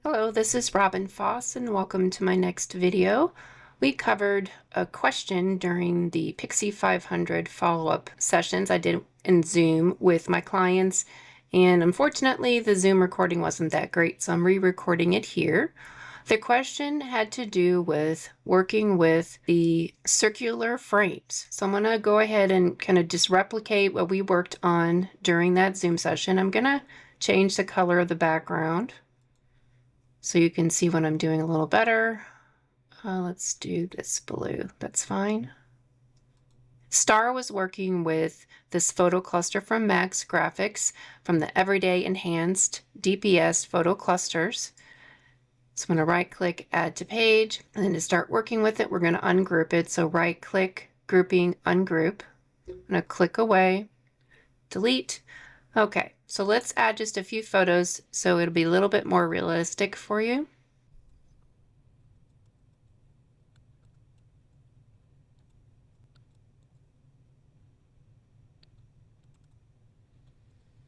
Hello, this is Robin Foss and welcome to my next video. We covered a question during the Pixie 500 follow-up sessions I did in Zoom with my clients, and unfortunately the Zoom recording wasn't that great, so I'm re-recording it here. The question had to do with working with the circular frames. So I'm going to go ahead and kind of just replicate what we worked on during that Zoom session. I'm going to change the color of the background so you can see what I'm doing a little better. Let's do this blue. That's fine. Star was working with this photo cluster from Max Graphics from the Everyday Enhanced DPS photo clusters. So I'm going to right click, add to page, and then to start working with it, we're going to ungroup it. So right click, grouping, ungroup. I'm going to click away, delete. Okay, so let's add just a few photos so it'll be a little bit more realistic for you.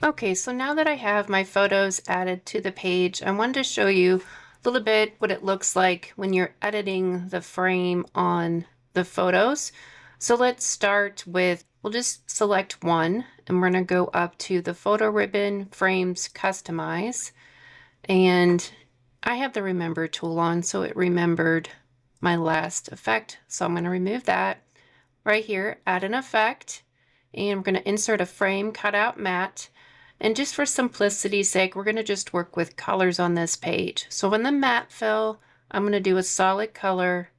Okay, so now that I have my photos added to the page, I wanted to show you a little bit what it looks like when you're editing the frame on the photos. So let's start with, we'll just select one, and we're going to go up to the photo ribbon, frames, customize. And I have the remember tool on, so it remembered my last effect. So I'm going to remove that. Right here, add an effect, and I'm going to insert a frame cutout matte. And just for simplicity's sake, we're going to just work with colors on this page. So in the matte fill, I'm going to do a solid color.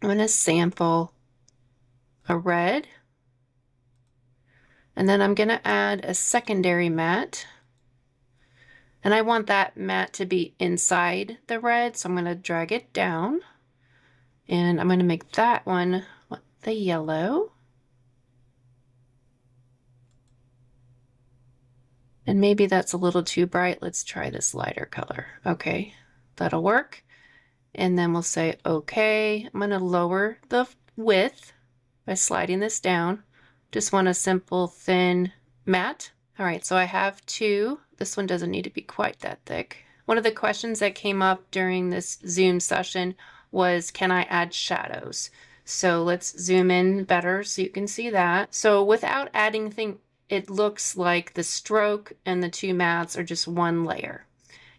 I'm going to sample a red. And then I'm going to add a secondary matte. And I want that matte to be inside the red, so I'm going to drag it down. And I'm going to make that one the yellow. And maybe that's a little too bright. Let's try this lighter color. Okay, that'll work. And then we'll say, okay, I'm going to lower the width by sliding this down. Just want a simple thin matte. All right, so I have two. This one doesn't need to be quite that thick. One of the questions that came up during this Zoom session was, can I add shadows? So let's zoom in better so you can see that. So without adding things, it looks like the stroke and the two mattes are just one layer.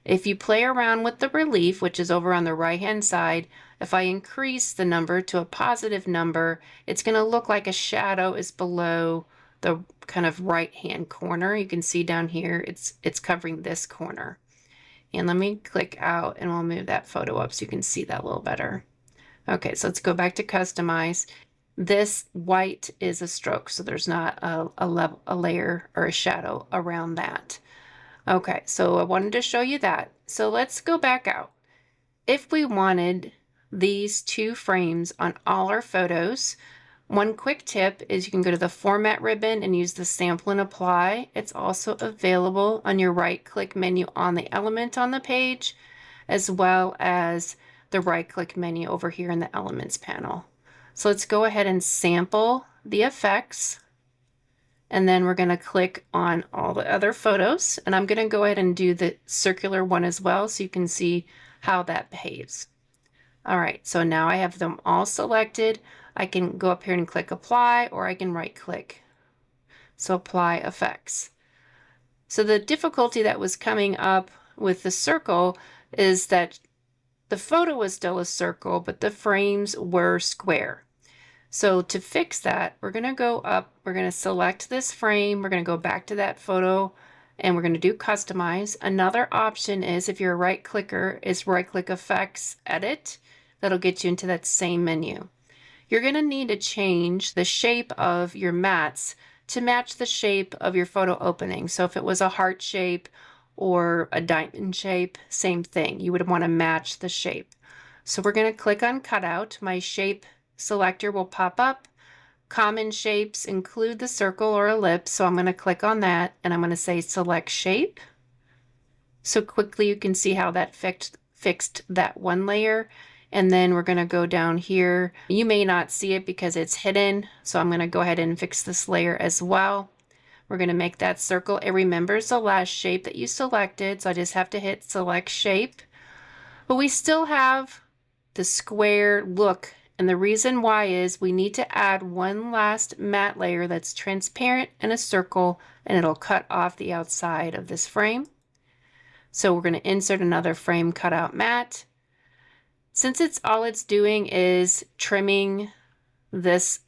If you play around with the relief, which is over on the right-hand side, if I increase the number to a positive number, it's going to look like a shadow is below the kind of right-hand corner. You can see down here, it's covering this corner. And let me click out and we'll move that photo up so you can see that a little better. Okay, so let's go back to customize. This white is a stroke, so there's not a layer or a shadow around that. Okay, so I wanted to show you that. So let's go back out. If we wanted these two frames on all our photos, one quick tip is you can go to the Format ribbon and use the Sample and Apply. It's also available on your right-click menu on the element on the page, as well as the right-click menu over here in the Elements panel. So let's go ahead and sample the effects. And then we're going to click on all the other photos. And I'm going to go ahead and do the circular one as well so you can see how that behaves. All right, so now I have them all selected. I can go up here and click apply, or I can right click. So apply effects. So the difficulty that was coming up with the circle is that the photo was still a circle, but the frames were square. So to fix that, we're going to go up, we're going to select this frame, we're going to go back to that photo, and we're going to do customize. Another option is, if you're a right clicker, is right click effects, edit. That'll get you into that same menu. You're going to need to change the shape of your mattes to match the shape of your photo opening. So if it was a heart shape or a diamond shape, same thing. You would want to match the shape. So we're going to click on cutout. My shape selector will pop up. Common shapes include the circle or ellipse, so I'm going to click on that and I'm going to say select shape. So quickly you can see how that fixed that one layer. And then we're going to go down here. You may not see it because it's hidden, so I'm going to go ahead and fix this layer as well. We're going to make that circle. It remembers the last shape that you selected, so I just have to hit select shape. But we still have the square look, and the reason why is we need to add one last matte layer that's transparent in a circle, and it'll cut off the outside of this frame. So we're going to insert another frame cutout matte. Since it's doing is trimming this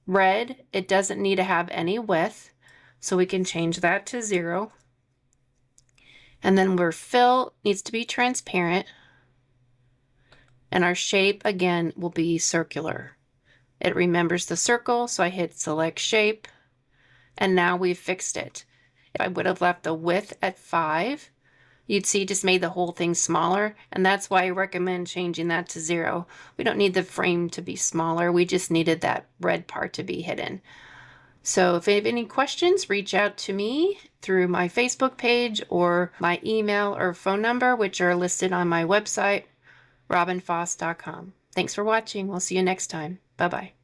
red, it doesn't need to have any width, so we can change that to 0. And then our fill needs to be transparent, and our shape again will be circular. It remembers the circle, so I hit select shape, and now we've fixed it. If I would have left the width at 5, you'd see it just made the whole thing smaller, and that's why I recommend changing that to 0. We don't need the frame to be smaller, we just needed that red part to be hidden. So if you have any questions, reach out to me through my Facebook page or my email or phone number, which are listed on my website, robinfoss.com. Thanks for watching. We'll see you next time. Bye-bye.